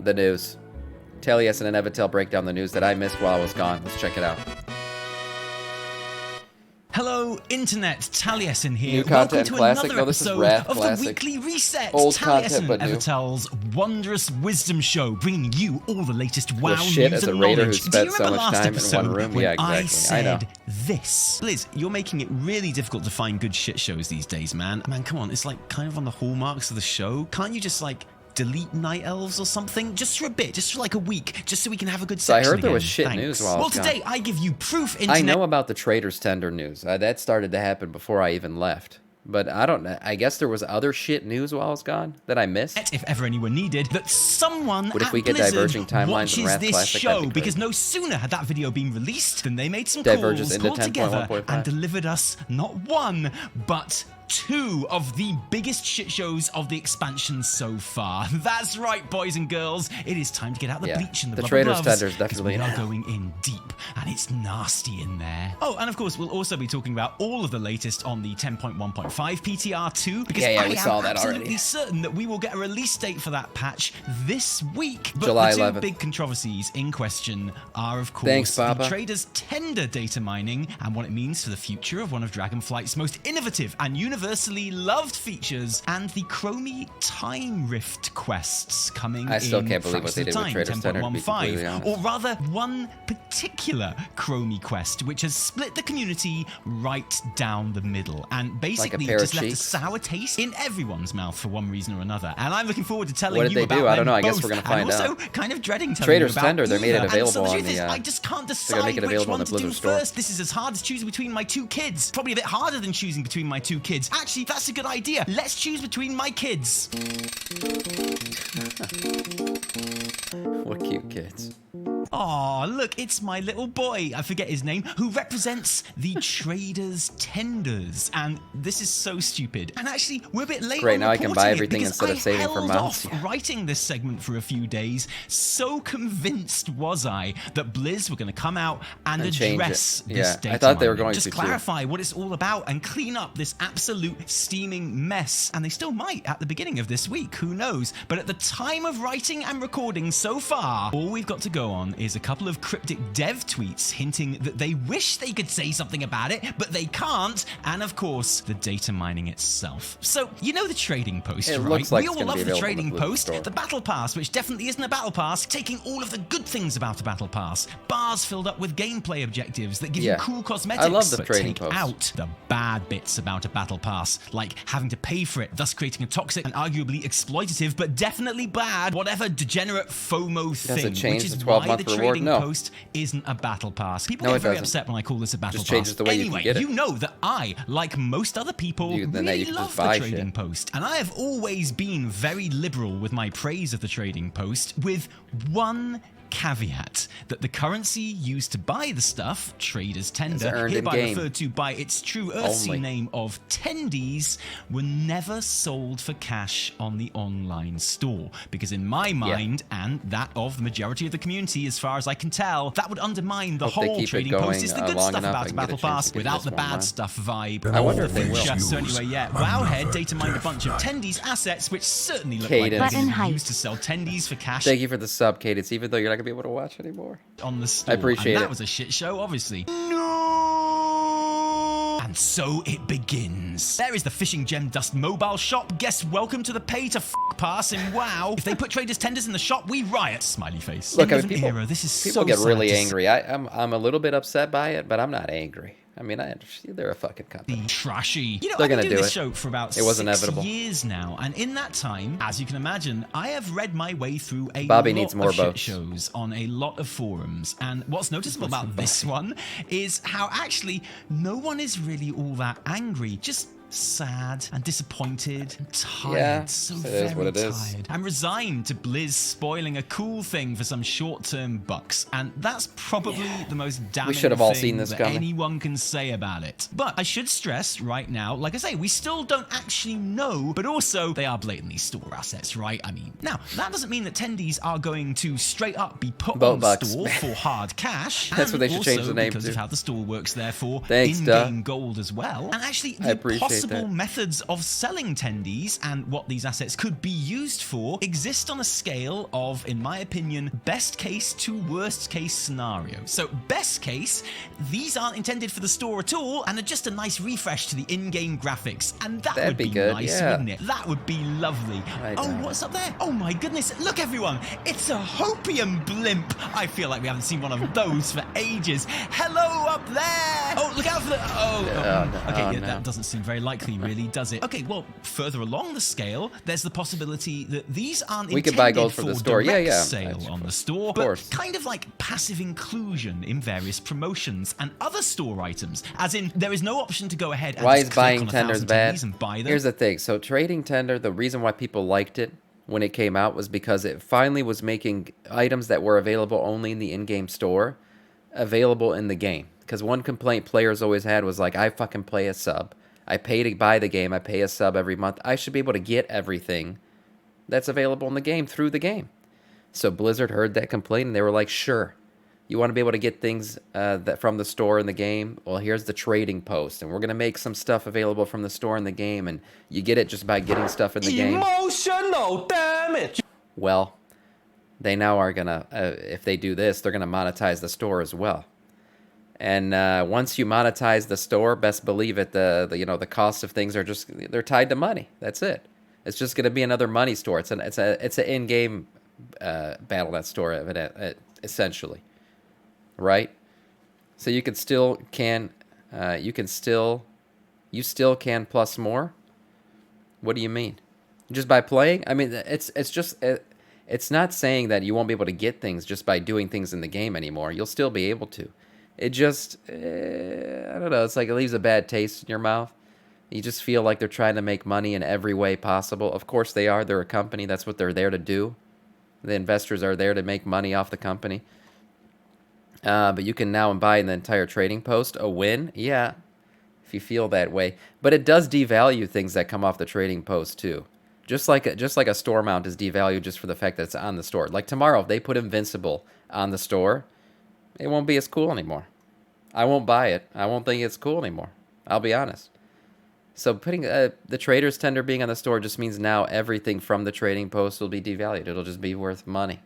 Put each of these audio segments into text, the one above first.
the news. Talius and Inevitale break down the news that I missed while I was gone. Let's check it out. Hello, Internet. Taliesin here. New content, Welcome to classic. another No, this is episode Wrath of classic. the Weekly Reset. Old Taliesin content, but new. Inevitale's wondrous wisdom show, bringing you all the latest WoW shit news as a and raider who knowledge. Do spent you so remember much last time in episode one room? when Yeah, I exactly. I know. said this? Liz, you're making it really difficult to find good shit shows these days, man. Man, come on. It's like kind of on the hallmarks of the show. Can't you just like delete Night Elves or something? Just for a bit, just for like a week, just so we can have a good So I section heard there was again. shit Thanks. news while I Well, was gone. today I give you proof, Internet. I know about the Trader's Tender news. That started to happen before I even left. But I don't know. I guess there was other shit news while I was gone that I missed. If ever anyone needed, that someone What if at we get Blizzard diverging timelines in watches Wrath this Classic? That'd show, be great. because no sooner had that video been released than they made some Diverges calls, into pulled together, 10.1.5. and delivered us not one, but two of the biggest shit shows of the expansion so far. That's right, boys and girls. It is time to get out the bleach and the the rubber Trader's gloves, Tender is definitely because we in. are going in deep, and it's nasty in there. Oh, and of course, we'll also be talking about all of the latest on the 10.1.5 PTR2, because Yeah, I we am saw that absolutely already. certain that we will get a release date for that patch this week. But July the two 11th. big controversies in question are, of course, Thanks, Papa. the Trader's Tender data mining and what it means for the future of one of Dragonflight's most innovative and universally loved features, and the Chromie Time Rift quests coming in I still can't believe what Fraction they of did with Time Trader's Tender, to be completely 10.15, honest. or rather one particular Chromie quest which has split the community right down the middle and basically pair of just left a cheeks. sour taste in everyone's mouth for one reason or another. And I'm looking forward to telling What did you they about do? I don't them know. I guess both, we're gonna find and also out. kind of dreading telling Trader's you about Tender, they made it either. And so available the on truth is, the, I just can't they're decide gonna make it which available on one the to do Blizzard store. first. This is as hard as choosing between my two kids. Probably a bit harder than choosing between my two kids. Actually, that's a good idea. Let's choose between my kids. What cute kids. Aw, look, it's my little boy, I forget his name, who represents the Trader's Tenders. And this is so stupid. And actually, we're a bit late Great, on now I can reporting buy it everything because instead of I saving for held mounts. off writing this segment for a few days. So convinced was I that Blizz were going to come out and change address it. this Yeah, data I thought they were mining. going Just to, too. clarify what it's all about and clean up this absolute steaming mess. And they still might at the beginning of this week, who knows? But at the time of writing and recording so far, all we've got to go on is a couple of cryptic dev tweets hinting that they wish they could say something about it, but they can't, and of course, the data mining itself. So, you know the trading post, It right? looks like We it's all gonna be love the available on the trading Blizzard post, store. the battle pass, which definitely isn't a battle pass, taking all of the good things about a battle pass, bars filled up with gameplay objectives that give you Yeah. cool cosmetics, I love the but trading take post. out the bad bits about a battle pass, like having to pay for it, thus creating a toxic and arguably exploitative, but definitely bad, whatever degenerate FOMO Does it thing, change which the is why 12-month the reward? trading No. post isn't a battle pass. People No, get it very doesn't. upset when I call this a battle Just pass. changes the way you can Anyway, get it. you know that I, like most other people, Then really you can love just the buy trading shit. post. And I have always been very liberal with my praise of the trading post, with one caveat, that the currency used to buy the stuff, Trader's Tender, earned hereby in-game. referred to by its true Earthsea Only. name of tendies, were never sold for cash on the online store. Because in my mind, and that of the majority of the community, as far as I can tell, that would undermine the Hope they whole keep it trading going, post is the good long stuff enough I about a can get a battle chance pass to get without this the one bad mine. stuff vibe. I wonder if they will. So anyway, yeah, Wowhead data mined a bunch of tendies assets, which certainly look Cadence. like they Button can be height. used to sell tendies for cash Thank you for the sub, Cadence, even though you're not going to be able to watch anymore. on the store. I appreciate and that it. was a shit show, obviously. No! And so it begins. There is the Fishing Gem Dust mobile shop. Guess welcome to the pay-to-f pass in WoW. If they put Trader's Tenders in the shop, we riot. Smiley face. Look, End I of mean, an people, era. This is people so get sad really to angry. I'm a little bit upset by it, but I'm not angry. I mean, I understand they're a fucking company. see. Trashy. You know, They're I've been gonna doing do this it. show for about It was 6 inevitable. years now, and in that time, as you can imagine, I have read my way through a Bobby lot needs more of shit boats. shows on a lot of forums. And what's noticeable about this one is how actually no one is really all that angry. Just sad and disappointed and tired. Yeah, so it very is what it is. tired. I'm resigned to Blizz spoiling a cool thing for some short-term bucks, and that's probably the most damning should have all thing seen this that coming. anyone can say about it. But I should stress right now, like I say, we still don't actually know, but also they are blatantly store assets, right? I mean, now, that doesn't mean that tendies are going to straight up be put Boat on bucks. store for hard cash. That's what they should and change the name because to. of how the store works, therefore, Thanks, in-game gold as well. And actually, I the appreciate possible methods of selling tendies and what these assets could be used for exist on a scale of, in my opinion, best case to worst case scenario. So best case, these aren't intended for the store at all and are just a nice refresh to the in-game graphics, and that would be good, nice, yeah. wouldn't it? That would be lovely. Oh, what's up there? Oh my goodness, look everyone, it's a hopium blimp. I feel like we haven't seen one of those for ages. Hello up there. Oh, look out for the... That doesn't seem very likely, really, does it? Okay, well, further along the scale, there's the possibility that these aren't we could buy gold for from the store. direct sale on the store, but course. kind of like passive inclusion in various promotions and other store items. As in, there is no option to go ahead and why just is click buying on tenders 1,000 bad? tendies and buy them. Here's the thing. So trading tender, the reason why people liked it when it came out was because it finally was making items that were available only in the in-game store available in the game. Because one complaint players always had was like, I fucking play a sub. I pay to buy the game. I pay a sub every month. I should be able to get everything that's available in the game through the game. So Blizzard heard that complaint and they were like, sure. You want to be able to get things that from the store in the game? Well, here's the trading post, and we're going to make some stuff available from the store in the game, and you get it just by getting stuff in the game. Emotional damage! Well, they now are going to, if they do this, they're going to monetize the store as well. And once you monetize the store, best believe it, the cost of things are just, they're tied to money. That's it. It's just going to be another money store. It's an in-game Battle.net store, essentially. Right? So you can still you still can plus more? What do you mean? Just by playing? I mean, it's not saying that you won't be able to get things just by doing things in the game anymore. You'll still be able to. It just, I don't know, it's like it leaves a bad taste in your mouth. You just feel like they're trying to make money in every way possible. Of course they are. They're a company. That's what they're there to do. The investors are there to make money off the company. But you can now buy the entire trading post. A win? Yeah, if you feel that way. But it does devalue things that come off the trading post too. Just like a store mount is devalued just for the fact that it's on the store. Like tomorrow, if they put Invincible on the store, it won't be as cool anymore. I won't buy it. I won't think it's cool anymore. I'll be honest. So putting the trader's tender being on the store just means now everything from the trading post will be devalued. It'll just be worth money.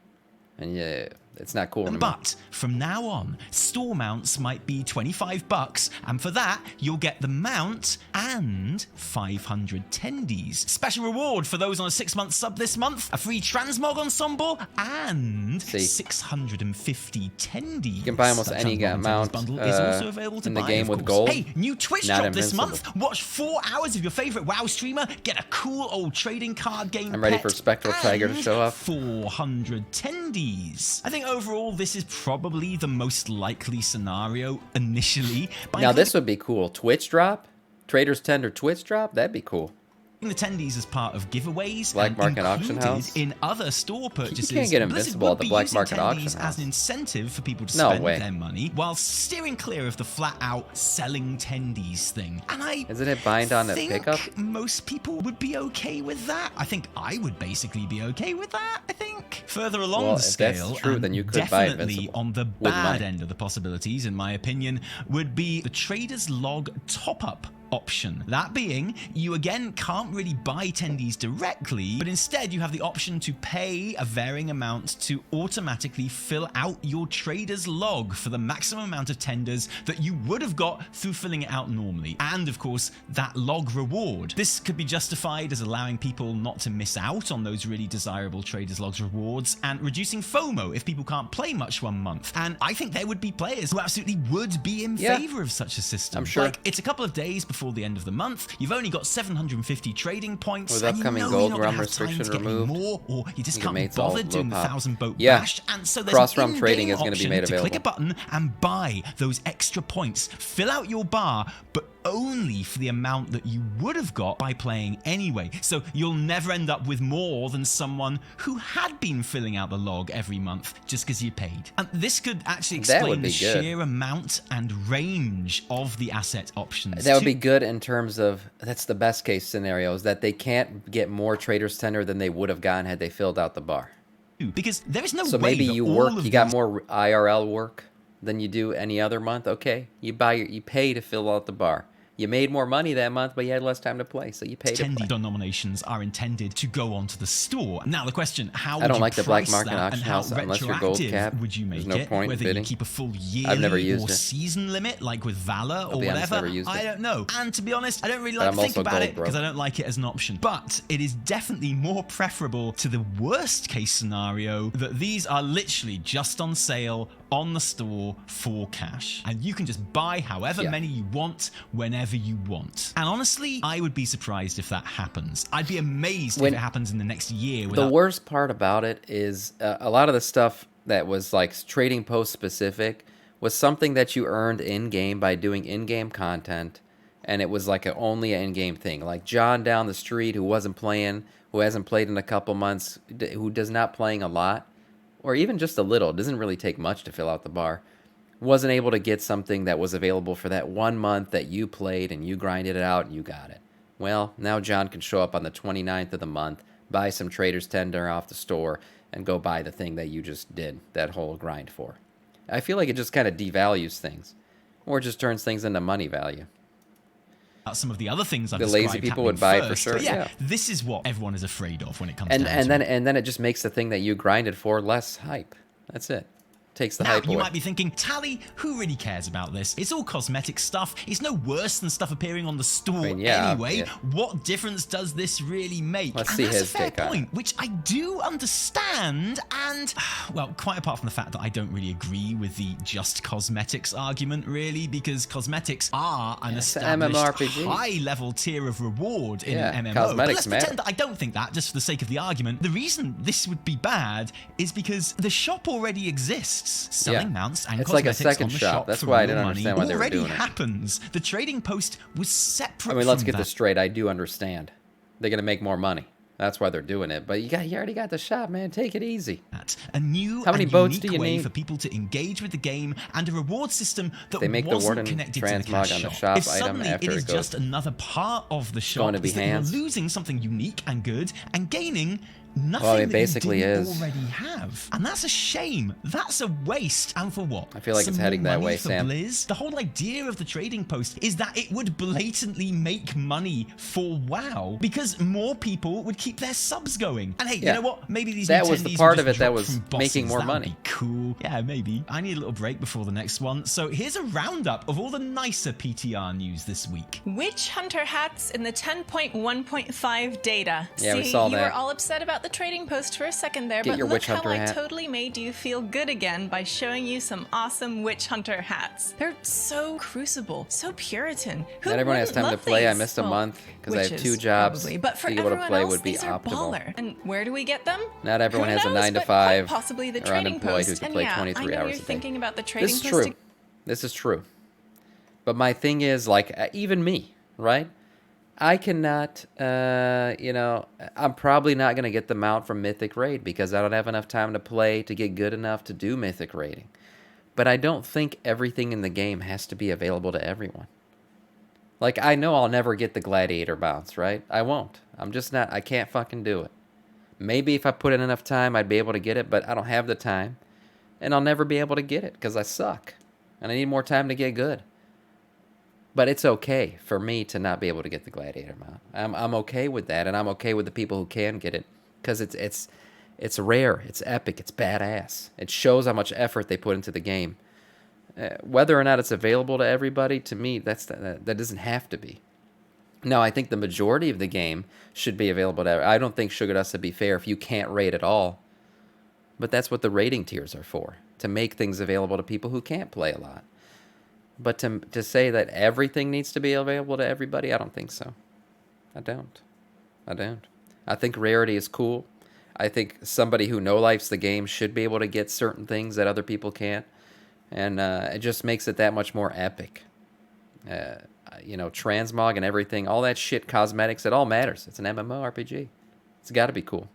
And yeah, it's not cool anymore. But from now on, store mounts might be $25, and for that, you'll get the mount and 500 tendies. Special reward for those on a 6-month sub this month, a free transmog ensemble, and 650 tendies. You can buy almost any mount bundle is also available to in the buy, game of with course. gold. Hey, new Twitch Not drop this Invincible. month. Watch 4 hours of your favorite WoW streamer, get a cool old trading card game I'm ready pet, for Spectral Tiger to show up. 400 tendies. I think overall this is probably the most likely scenario initially. Now this would be cool. Twitch drop? Trader's Tender Twitch drop? That'd be cool. The tendies as part of giveaways Black and Market Auction included House? in other store purchases. You can't get Blizzard Invincible would at the be Black using Market Auction tendies House. as an incentive for people to No spend way. their money while steering clear of the flat-out selling tendies thing. And Isn't it bind on a think pickup? most people would be okay with that. I think I would basically be okay with that, I think. Further along Well, the if that's scale, true, and then you could buy definitely Invincible on the with bad money. end of the possibilities, in my opinion, would be the Trader's Log top-up option. That being, you again can't really buy tendies directly, but instead you have the option to pay a varying amount to automatically fill out your trader's log for the maximum amount of tenders that you would have got through filling it out normally. And of course, that log reward. This could be justified as allowing people not to miss out on those really desirable trader's logs rewards and reducing FOMO if people can't play much one month. And I think there would be players who absolutely would be in favor of such a system. I'm sure. Like, it's a couple of days before the end of the month. You've only got 750 trading points. With and upcoming you know gold you're not realm gonna have time restriction to get any removed. more, or you just You can't can be make all bothered doing the low pop. 1,000 boat Yeah. bash. And so there's Cross-realm an trading in-game is gonna be option made to click a available. button and buy those extra points. Fill out your bar, but only for the amount that you would have got by playing anyway. So you'll never end up with more than someone who had been filling out the log every month just because you paid. And this could actually That explain would the be good. sheer amount and range of the asset options. That would too. be good in terms of, that's the best case scenario, is that they can't get more Trader's Tender than they would have gotten had they filled out the bar. Because there is no So way maybe that you all work, of you got these- more IRL work than you do any other month. Okay, you pay to fill out the bar. You made more money that month, but you had less time to play, so you paid to play. $10 nominations are intended to go onto the store. Now the question, how would I don't you like the black price market that, auction and how house unless you're gold retroactive cap. would you make There's no it? point in Whether bidding. you keep a full I've never yearly used or it. season limit, like with Valor or be honest, whatever, never used I it. don't know. And to be honest, I don't really But like I'm to think also about gold it broke. because I don't like it as an option. But it is definitely more preferable to the worst case scenario that these are literally just on sale on the store for cash. And you can just buy however Yeah. many you want, whenever you want. And honestly, I would be surprised if that happens. I'd be amazed if it happens in the next year. The worst part about it is a lot of the stuff that was like trading post specific was something that you earned in-game by doing in-game content, and it was like only an in-game thing. Like John down the street who wasn't playing, who hasn't played in a couple months, who does not playing a lot, or even just a little, it doesn't really take much to fill out the bar, wasn't able to get something that was available for that 1 month that you played and you grinded it out and you got it. Well, now John can show up on the 29th of the month, buy some Trader's Tender off the store, and go buy the thing that you just did that whole grind for. I feel like it just kind of devalues things, or just turns things into money value. Some of the other things I've The described lazy people happening would buy it for first. sure, But yeah. this is what everyone is afraid of when it comes And down and to then it. and then it just makes the thing that you grinded for less hype. That's it. Takes the Now, hype you away. might be thinking, Tally, who really cares about this? It's all cosmetic stuff. It's no worse than stuff appearing on the store yeah, anyway. yeah. What difference does this really make? Let's and see that's his a fair take on it. point, which I do understand. And, well, quite apart from the fact that I don't really agree with the just cosmetics argument, really, because cosmetics are an It's an established MMORPG. high-level tier of reward in Yeah, an MMO. cosmetics But let's matter. pretend that I don't think that, just for the sake of the argument. The reason this would be bad is because the shop already exists. Selling Yeah. mounts and It's like a cosmetics second on the shop. shop That's for why I real didn't money understand why they were already doing it. happens. The trading post was separate. I mean, let's from get that. this straight. I do understand. They're going to make more money. That's why they're doing it. But you already got the shop, man. Take it easy. A new How many and boats unique do you way need? for people to engage with the game and a reward system that They make the wasn't Warden connected to the transmog cash on the shop. shop If item suddenly after it it is goes. just another part of the shop, going to it's that Behance. you're losing something unique and good and gaining nothing Well, it that basically you didn't is. already have. And that's a shame. That's a waste. And for what? I feel like it's Some heading more that money way, for Sam. Blizz? The whole idea of the trading post is that it would blatantly make money for WoW because more people would keep their subs going. And hey, Yeah. you know what? Maybe these That new was the attendees part will of it just that drop was from making bosses. more That would money. be cool. Yeah, maybe. I need a little break before the next one. So here's a roundup of all the nicer PTR news this week. Witch Hunter hats in the 10.1.5 data. Yeah, we See, saw you that. were all upset about the trading post for a second there, Get but your look Witch how Hunter I hat. totally made you feel good again by showing you some awesome Witch Hunter hats. They're so crucible, so Puritan. Who Not everyone has wouldn't time to love play. I these? missed a Well, month because I have witches, 2 jobs. probably. But for Being able to everyone play else, would be these are optimal. baller. And where do we get them? Not everyone Who has a knows, 9 to but 5 quite possibly the or trading unemployed who post. can And play yeah, 23 I know hours you're a day. thinking about the trading This is post. true. This is true. But my thing is, like, even me, right? I cannot, I'm probably not going to get the mount from Mythic Raid because I don't have enough time to play to get good enough to do Mythic Raiding. But I don't think everything in the game has to be available to everyone. Like, I know I'll never get the Gladiator bounce, right? I won't. I'm just not, I can't fucking do it. Maybe if I put in enough time, I'd be able to get it, but I don't have the time. And I'll never be able to get it because I suck. And I need more time to get good. But it's okay for me to not be able to get the Gladiator mount. I'm okay with that, and I'm okay with the people who can get it because it's rare, it's epic, it's badass. It shows how much effort they put into the game. Whether or not it's available to everybody, to me, that doesn't have to be. No, I think the majority of the game should be available to. I don't think Sugar Dust would be fair if you can't raid at all. But that's what the rating tiers are for, to make things available to people who can't play a lot. But to say that everything needs to be available to everybody, I don't think so. I don't. I think rarity is cool. I think somebody who no-lifes the game should be able to get certain things that other people can't. And it just makes it that much more epic. Transmog and everything, all that shit, cosmetics, it all matters. It's an MMORPG. It's got to be cool.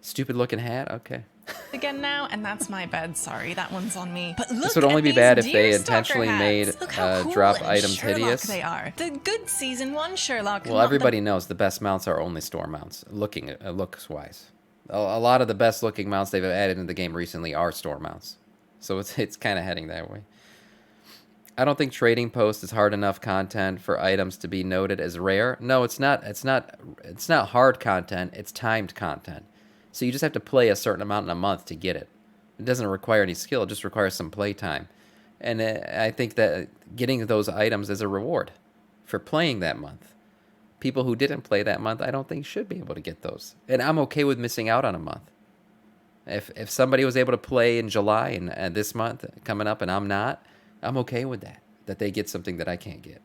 Stupid looking hat? Okay. Again now, and that's my bed. Sorry, that one's on me. But look This would only at be these bad if they Deerstalker intentionally hats. made Look how cool drop and items Sherlock hideous. they are. The good season 1 Sherlock. Well, not everybody the... knows the best mounts are only store mounts, looks-wise. A lot of the best-looking mounts they've added in the game recently are store mounts. So it's kind of heading that way. I don't think trading post is hard enough content for items to be noted as rare. No, it's not. It's not hard content. It's timed content. So you just have to play a certain amount in a month to get it. It doesn't require any skill. It just requires some play time. And I think that getting those items is a reward for playing that month. People who didn't play that month, I don't think should be able to get those. And I'm okay with missing out on a month. If somebody was able to play in July and this month coming up and I'm not, I'm okay with that they get something that I can't get.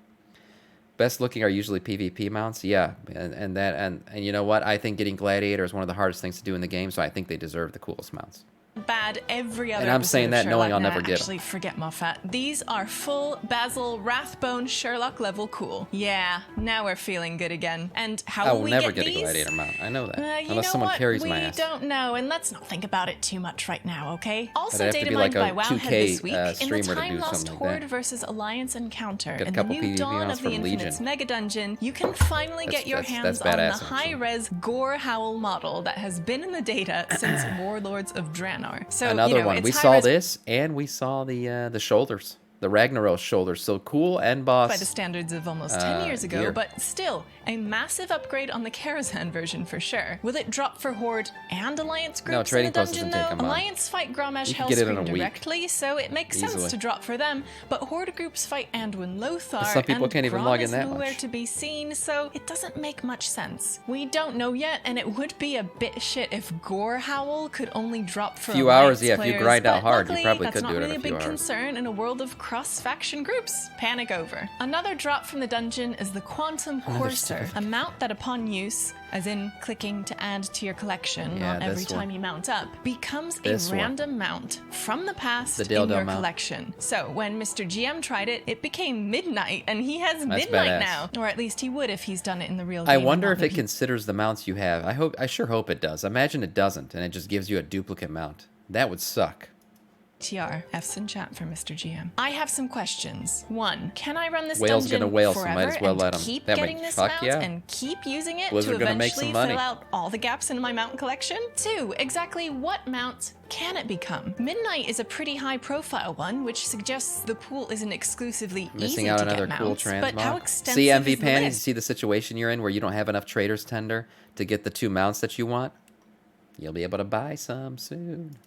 Best looking are usually PvP mounts, yeah, and you know what? I think getting Gladiator is one of the hardest things to do in the game, so I think they deserve the coolest mounts. Bad every other And I'm episode saying of that Sherlock. knowing I'll never Nah, get 'em. Actually, forget Moffat. These are full Basil Rathbone Sherlock level cool. Yeah, now we're feeling good again. And how I will will we never get get a these? Gladiator mount. I know that. You Unless know someone what? carries my ass. We don't know, and let's not think about it too much right now, okay? Also, have to data be mined like a by Wowhead 2K, this week in the streamer to Time do Lost something like Horde that. versus Alliance encounter Got a in the couple new PvP Dawn mounts of the from Infinite's Legion. Mega Dungeon. You can finally get your hands that's on the badass, actually. high-res Gore Howl model that has been in the data since Warlords of Draenor. So Another one. it's We saw high-res this, and we saw the shoulders, the Ragnaros shoulders. So cool and boss. by the standards of almost 10 years ago, gear. but still a massive upgrade on the Karazhan version for sure. Will it drop for Horde and Alliance groups No, in Trading the Post dungeon doesn't take though? 'em on. Alliance fight Grommash You can get it in a Hellscream week. directly, so it makes sense Easily. to drop for them. But Horde groups fight Anduin Lothar, Some people and can't even Grom log in is that nowhere much. to be seen, so it doesn't make much sense. We don't know yet, and it would be a bit shit if Gore Howl could only drop for Few Alliance hours, yeah, if you players, grind out but hard, you luckily, probably that's could not do it in really a a few big hours. concern in a world of cross-faction groups. Panic over. Another drop from the dungeon is the Quantum Courser, a mount that upon use, as in clicking to add to your collection, Yeah, not every this one. time you mount up, becomes This a one. random mount from the past The in dildo your mount. collection. So when Mr. GM tried it, it became midnight, and he has That's midnight badass. now. Or at least he would if he's done it in the real game. I and wonder not if the it considers the mounts you have. I sure hope it does. Imagine it doesn't, and it just gives you a duplicate mount. That would suck. TR, F's in chat for Mr. GM. I have some questions. One, can I run this Whale's dungeon gonna whale, so forever might as well and let 'em. keep That getting might- this fuck mount yeah. and keep using it Blizzard to gonna make some eventually money. fill out all the gaps in my mount collection? Two, exactly what mount can it become? Midnight is a pretty high profile one, which suggests the pool isn't exclusively Missing easy out to another get cool mounts, trans but how mod. extensive See, MV is the Panties, you list? see the situation you're in where you don't have enough Trader's Tender to get the 2 mounts that you want? You'll be able to buy some soon.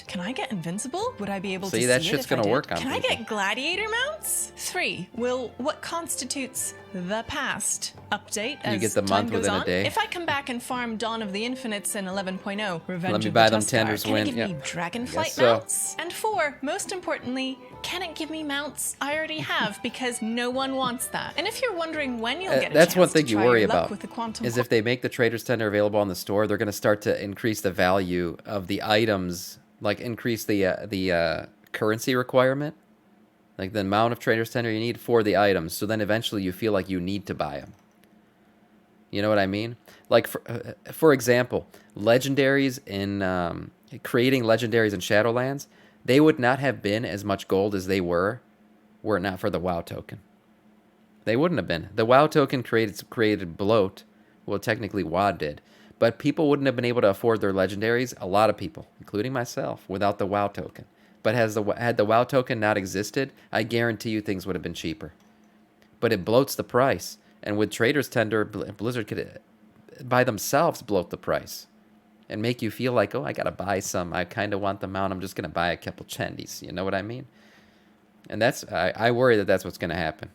Can I get invincible? Would I be able to See, see that it shit's if I gonna did? work on Can I people. get gladiator mounts? 3. Will what constitutes the past update Can you as get the time month goes within a on? day? If I come back and farm Dawn of the Infinites and 11.0 Revenge Let me of buy the them Tuskarr, tenders can when- it give me yep. Dragonflight Guess so. mounts? And 4, most importantly, can it give me mounts I already have because no one wants that? And if you're wondering when you'll get a That's chance one thing to you try worry your luck about, with the quantum is if they make the Trader's Tender available on the store, they're going to start to increase the value of the items, like increase the currency requirement, like the amount of Trader's Tender you need for the items. So then eventually you feel like you need to buy them. You know what I mean? Like for example, legendaries in creating legendaries in Shadowlands, they would not have been as much gold as they were it not for the WoW token. They wouldn't have been. The WoW token created bloat. Well, technically WoD did. But people wouldn't have been able to afford their legendaries, a lot of people, including myself, without the WoW token. But had the WoW token not existed, I guarantee you things would have been cheaper. But it bloats the price. And with Trader's Tender, Blizzard could, by themselves, bloat the price. And make you feel like, oh, I got to buy some. I kind of want them out. I'm just going to buy a couple Chendies. You know what I mean? And I worry that that's what's going to happen.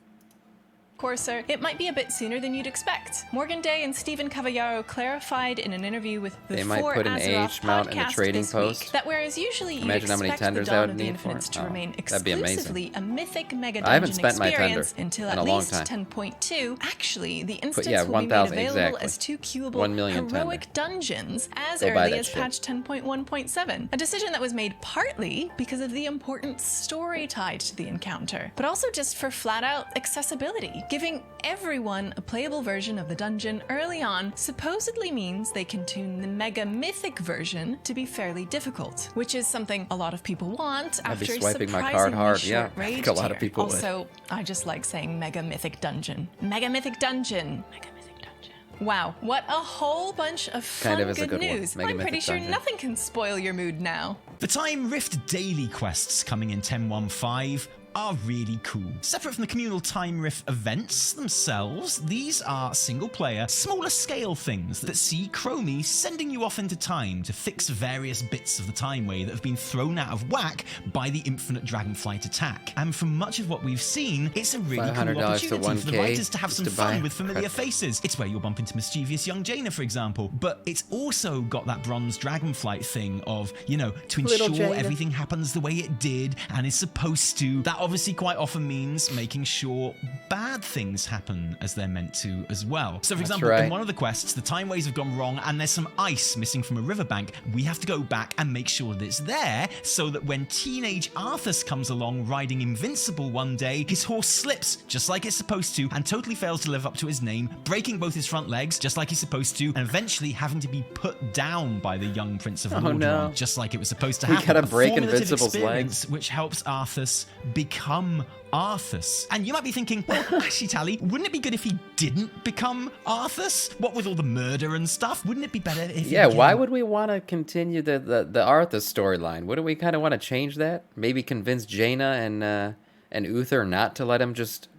Courser, it might be a bit sooner than you'd expect. Morgan Day and Stephen Cavallaro clarified in an interview with the They might For put an Azeroth age mount in the podcast trading this week post. that whereas usually you Imagine how many expect tenders the I Dawn would of the need for Infinites it. to Oh, remain that'd be amazing. exclusively a mythic mega dungeon I haven't spent my tender experience until in at a long least time. 10.2, actually the instance yeah, will be made 1,000 available exactly. as 2 queuable 1 million heroic dungeons as Go buy early that as shit. patch 10.1.7. A decision that was made partly because of the important story tied to the encounter, but also just for flat-out accessibility. Giving everyone a playable version of the dungeon early on supposedly means they can tune the mega mythic version to be fairly difficult, which is something a lot of people want I'd be after a swiping my surprisingly card hard, short yeah. I raid think a lot of tier. people would. Also, I just like saying mega mythic dungeon. Mega mythic dungeon. Mega mythic dungeon. Wow, what a whole bunch of fun Kind of is a good good one. news. Mega I'm pretty mythic sure dungeon. nothing can spoil your mood now. The Time Rift daily quests coming in 10.1.5 are really cool. Separate from the communal time riff events themselves, these are single-player, smaller-scale things that see Chromie sending you off into time to fix various bits of the timeway that have been thrown out of whack by the infinite Dragonflight attack. And from much of what we've seen, it's a really cool $500 to opportunity for the 1K writers to have just some to fun buy with familiar credit. faces. It's where you'll bump into mischievous young Jaina, for example, but it's also got that bronze Dragonflight thing of, you know, to Little ensure Jaina. everything happens the way it did and is supposed to. That obviously quite often means making sure bad things happen as they're meant to as well. So for example, in right. one of the quests, the timeways have gone wrong and there's some ice missing from a riverbank. We have to go back and make sure that it's there so that when teenage Arthas comes along riding Invincible one day, his horse slips just like it's supposed to and totally fails to live up to his name, breaking both his front legs just like he's supposed to, and eventually having to be put down by the young Prince of Lordaeron no. just like it was supposed to We happen. gotta A break formulative Invincible's experience legs. which helps Arthas become Arthas. And you might be thinking, well, actually, Tally, wouldn't it be good if he didn't become Arthas? What with all the murder and stuff? Wouldn't it be better if Yeah, he why became... would we want to continue the Arthas storyline? Wouldn't we kind of want to change that? Maybe convince Jaina and Uther not to let him just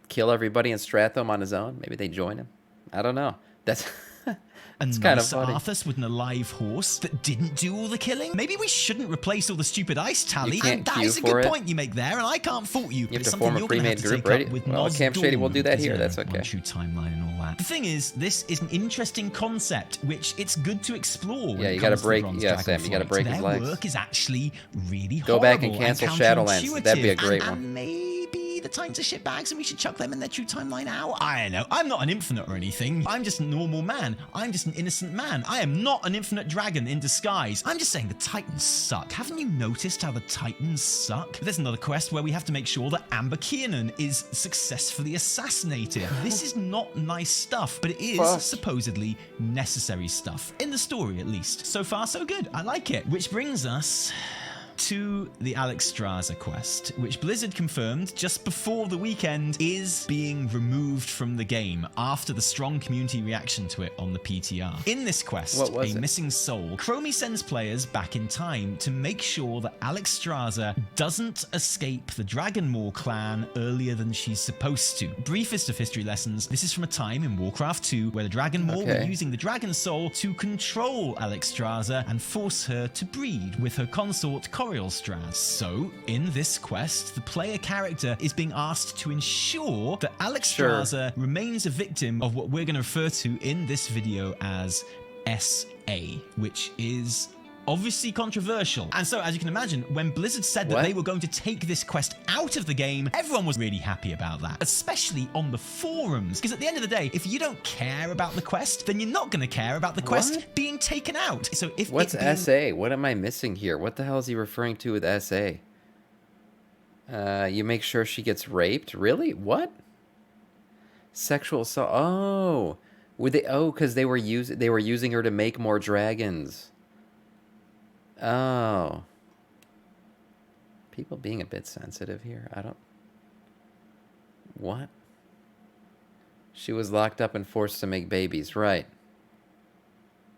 kill everybody in Stratham on his own? Maybe they join him. I don't know. That's It's kind of nice funny. Arthas with an alive horse that didn't do all the killing? Maybe we shouldn't replace all the stupid ice, Tally. You can't And that queue is a for good it. point you make there, and I can't fault you. You but have it's to something form a you're gonna have pre-made to group, take right? up with Well, Nos Camp Shady will do that Dawn, here, because, that's One okay. True Timeline and all that. The thing is, this is an interesting concept, which it's good to explore when Yeah, it you gotta comes to the break- Bronze yeah, Sam, you gotta Dragonflight. break his Their legs. work is actually really Go back and horrible cancel Shadowlands. That'd be a counterintuitive, great and one. maybe the times are shitbags and we should chuck them in their true timeline now. I don't know. I'm not an infinite or anything. I'm just a normal man. I'm just an innocent man. I am not an infinite dragon in disguise. I'm just saying the Titans suck. Haven't you noticed how the Titans suck? There's another quest where we have to make sure that Amber Kiernan is successfully assassinated. This is not nice stuff, but it is Fuck. supposedly necessary stuff. In the story, at least. So far, so good. I like it. Which brings us to the Alexstrasza quest, which Blizzard confirmed just before the weekend is being removed from the game after the strong community reaction to it on the PTR. In this quest, What was A it? Missing Soul, Chromie sends players back in time to make sure that Alexstrasza doesn't escape the Dragon Maw clan earlier than she's supposed to. Briefest of history lessons, this is from a time in Warcraft 2 where the Dragon Maw were Okay. using the Dragon Soul to control Alexstrasza and force her to breed with her consort Coriolstraz. So, in this quest, the player character is being asked to ensure that Alexstrasza remains a victim of what we're going to refer to in this video as SA, which is obviously controversial. And so, as you can imagine, when Blizzard said that What? they were going to take this quest out of the game, everyone was really happy about that, especially on the forums. Because at the end of the day, if you don't care about the quest, then you're not going to care about the quest What? being taken out. So if What's it being- SA? What am I missing here? What the hell is he referring to with SA? You make sure she gets raped? Really? What? Sexual assault? Oh, would they? Oh, because they were using her to make more dragons. Oh, people being a bit sensitive here. I don't. What? She was locked up and forced to make babies, right?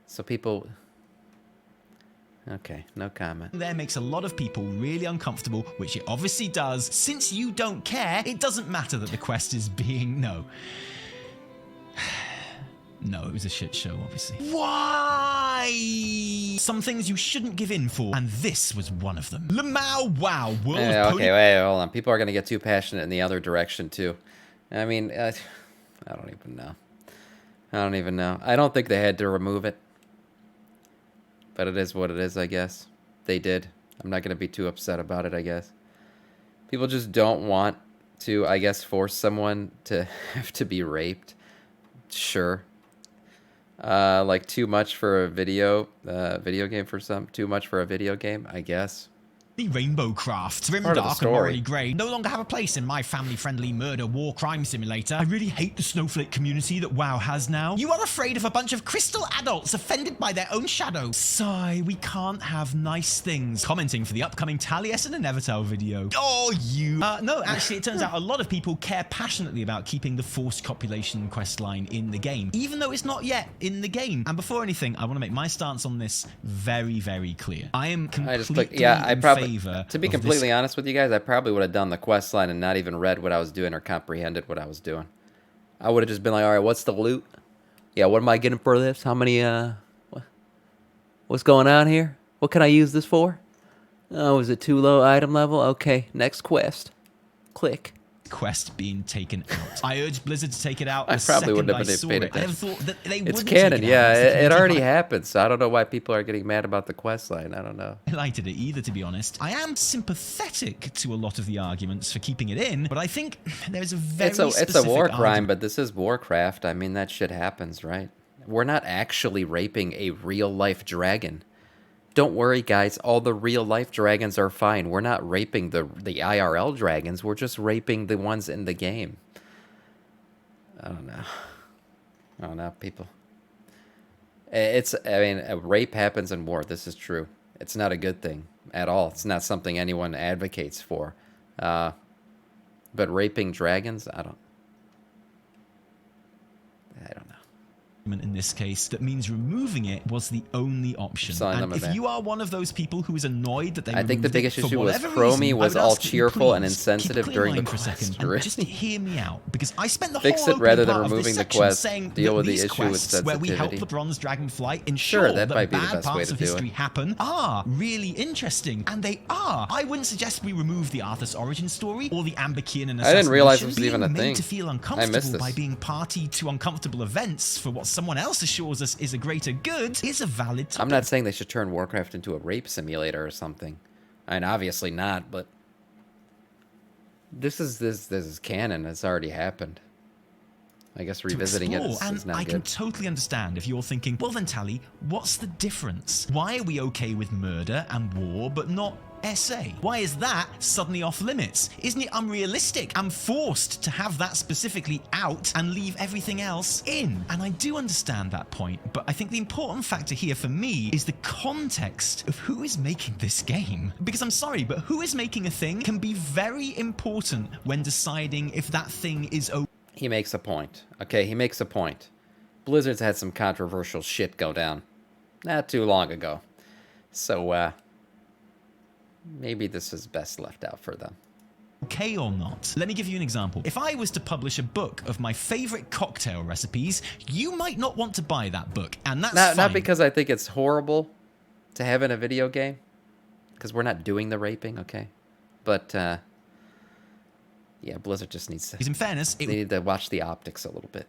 So people. Okay, no comment. there makes a lot of people really uncomfortable, which it obviously does. Since you don't care, it doesn't matter that the quest is being... No, it was a shit show, obviously. Why? Some things you shouldn't give in for, and this was one of them. Lamau Wow, World of Okay, wait, hold on. People are going to get too passionate in the other direction, too. I mean, I don't even know. I don't think they had to remove it. But it is what it is, I guess. They did. I'm not going to be too upset about it, I guess. People just don't want to, I guess, force someone to have to be raped. Sure. Like too much for a video game for some. Too much for a video game, I guess. The Rainbow Craft, grim, Part of the dark, and story. morally grey, no longer have a place in my family-friendly murder war crime simulator. I really hate the snowflake community that WoW has now. You are afraid of a bunch of crystal adults offended by their own shadow. Sigh, we can't have nice things. Commenting for the upcoming Taliesin and Evertel video. Oh, you. No, actually, it turns out a lot of people care passionately about keeping the forced copulation questline in the game, even though it's not yet in the game. And before anything, I want to make my stance on this very, very clear. I am completely I probably favor. To be of completely this. honest with you guys, I probably would have done the quest line and not even read what I was doing or comprehended what I was doing. I would have just been like, all right, what's the loot? Yeah, what am I getting for this? How many, what's going on here? What can I use this for? Oh, is it too low item level? Okay, next quest. Click. Quest being taken out. I urge Blizzard to take it out. I The probably second wouldn't I have saw paid it. I never attention. thought that they It's wouldn't canon, take it yeah. out. It already happened, so I don't know why people are getting mad about the quest line. I don't know. I liked it either, to be honest. I am sympathetic to a lot of the arguments for keeping it in, but I think there's a very It's a specific war crime, argument. but this is Warcraft. I mean, that shit happens, right? We're not actually raping a real-life dragon. Don't worry, guys. All the real-life dragons are fine. We're not raping the IRL dragons. We're just raping the ones in the game. I don't know, people. I mean, a rape happens in war. This is true. It's not a good thing at all. It's not something anyone advocates for. But raping dragons, I don't know. In this case, that means removing it was the only option. Selling And them if a bit. you are one of those people who is annoyed that they I think the removed biggest it for issue was whatever Chromie reason, was I would all ask that you cheerful and please insensitive keep a clean during the line for a second quest. and just hear me out, because I spent the Fix whole it rather opening than part of removing this the section quest. saying Deal that with the these issue with quests where we help sensitivity. the Bronze Dragonflight Sure, ensure that might that be the bad best way parts to of do it. history happen are really interesting, and they are. I wouldn't suggest we remove the Arthur's origin story or the Amber Kiernan assassination. I didn't realize this was Being even a made thing. to feel I missed uncomfortable this. by being party to uncomfortable events for what someone else assures us is a greater good is a valid topic. I'm not saying they should turn Warcraft into a rape simulator or something. I mean, obviously not, but this is canon. It's already happened. I guess revisiting it explore, is and not I can good. totally understand if you're thinking, well then Tally, what's the difference? Why are we okay with murder and war but not SA? Why is that suddenly off limits? Isn't it unrealistic? I'm forced to have that specifically out and leave everything else in. And I do understand that point, but I think the important factor here for me is the context of who is making this game. Because I'm sorry, but who is making a thing can be very important when deciding if that thing is okay. He makes a point. Okay, he makes a point. Blizzard's had some controversial shit go down not too long ago. So, maybe this is best left out for them. Okay or not? Let me give you an example. If I was to publish a book of my favorite cocktail recipes, you might not want to buy that book, and that's fine. Not because I think it's horrible to have in a video game, because we're not doing the raping, okay? But, yeah, Blizzard just needs to... Because in fairness, it They need to watch the optics a little bit.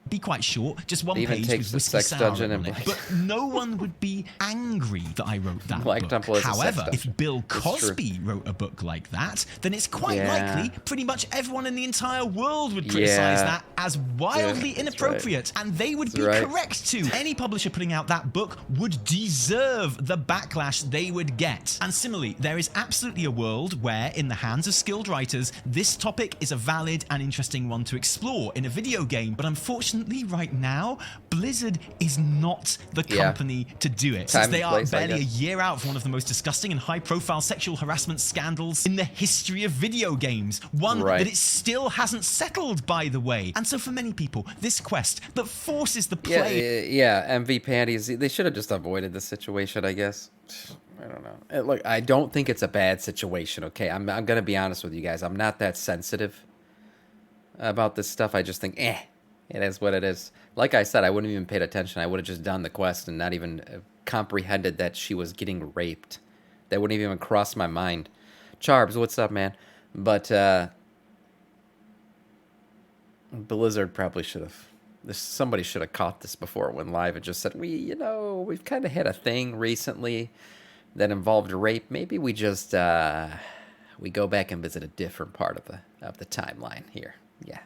would be quite short, just one They even page take with the whiskey sex sour dungeon on and it. Black- But no one would be angry that I wrote that Black book. Temple is a sex However, if dungeon. Bill It's true. Cosby wrote a book like that, then it's quite Yeah. likely pretty much everyone in the entire world would criticize Yeah. that as wildly Yeah, that's inappropriate, and they would That's be right. correct to. Any publisher putting out that book would deserve the backlash they would get. And similarly, there is absolutely a world where, in the hands of skilled writers, this topic is a valid and interesting one to explore in a video game. But unfortunately, right now, Blizzard is not the Yeah. company to do it. Time Since they and are place, I barely a guess. year out from one of the most disgusting and high-profile sexual harassment scandals in the history of video games. One Right. that it still hasn't settled, by the way. And so for many people, this quest that forces the play... Yeah, MV panties. They should have just avoided this situation, I guess. I don't know. Look, I don't think it's a bad situation, okay? I'm going to be honest with you guys. I'm not that sensitive about this stuff. I just think, it is what it is. Like I said, I wouldn't have even paid attention. I would have just done the quest and not even comprehended that she was getting raped. That wouldn't even cross my mind. Charbs, what's up, man? But Blizzard probably should have... Somebody should have caught this before it went live and just said, we've kind of had a thing recently that involved rape. Maybe we just we go back and visit a different part of the timeline here. Yeah.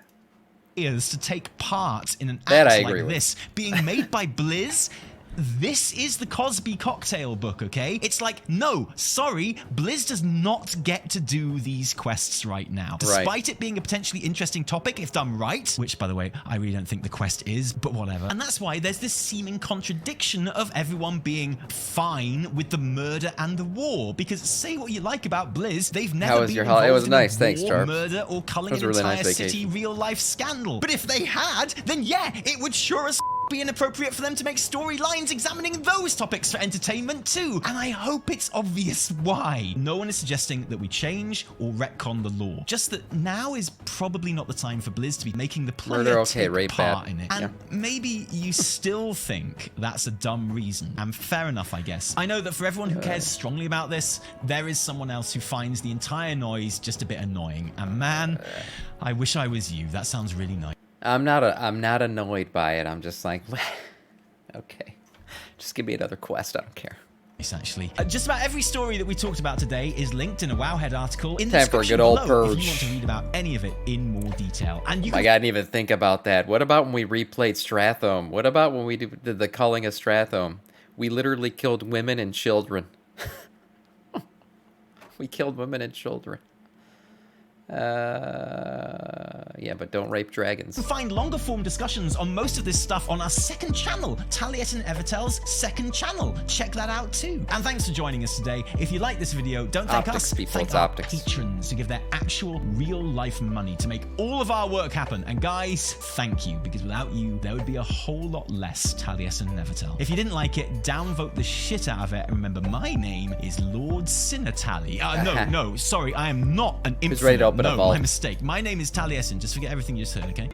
Is to take part in an That I act agree like with. this being made by Blizz. This is the Cosby cocktail book, okay? It's like, no, sorry, Blizz does not get to do these quests right now. Despite it being a potentially interesting topic if done right, which, by the way, I really don't think the quest is, but whatever. And that's why there's this seeming contradiction of everyone being fine with the murder and the war. Because say what you like about Blizz, they've never was been your involved holiday? It was in nice. a Thanks, war, Jarv. murder, or culling It was an a really entire nice city vacation. real-life scandal. But if they had, then yeah, it would sure as be inappropriate for them to make storylines examining those topics for entertainment too. And I hope it's obvious why. No one is suggesting that we change or retcon the law. Just that now is probably not the time for Blizz to be making the player Murder, okay, take rape, part bad. in it. And maybe you still think that's a dumb reason. And fair enough, I guess. I know that for everyone who cares strongly about this, there is someone else who finds the entire noise just a bit annoying. And man, I wish I was you. That sounds really nice. I'm not annoyed by it. I'm just like, okay, just give me another quest. I don't care. Actually, just about every story that we talked about today is linked in a Wowhead article in the Time for a description good old below if purge. you want to read about any of it in more detail. And you I didn't even think about that. What about when we replayed Strathome? What about when we did the culling of Strathome? We literally killed women and children. We killed women and children. Yeah, but don't rape dragons. can find longer form discussions on most of this stuff on our second channel, Taliesin Evertel's second channel. Check that out too. And thanks for joining us today. If you like this video, don't thank Optics, us, people, thank it's our optics. patrons who give their actual real life money to make all of our work happen. And guys, thank you, because without you, there would be a whole lot less Taliesin Evertel. If you didn't like it, downvote the shit out of it. And remember, my name is Lord Sinatali. No, sorry, I am not an infant. ready to open a no, vault. my mistake. My name is Taliesin. Just forget everything you just heard, okay?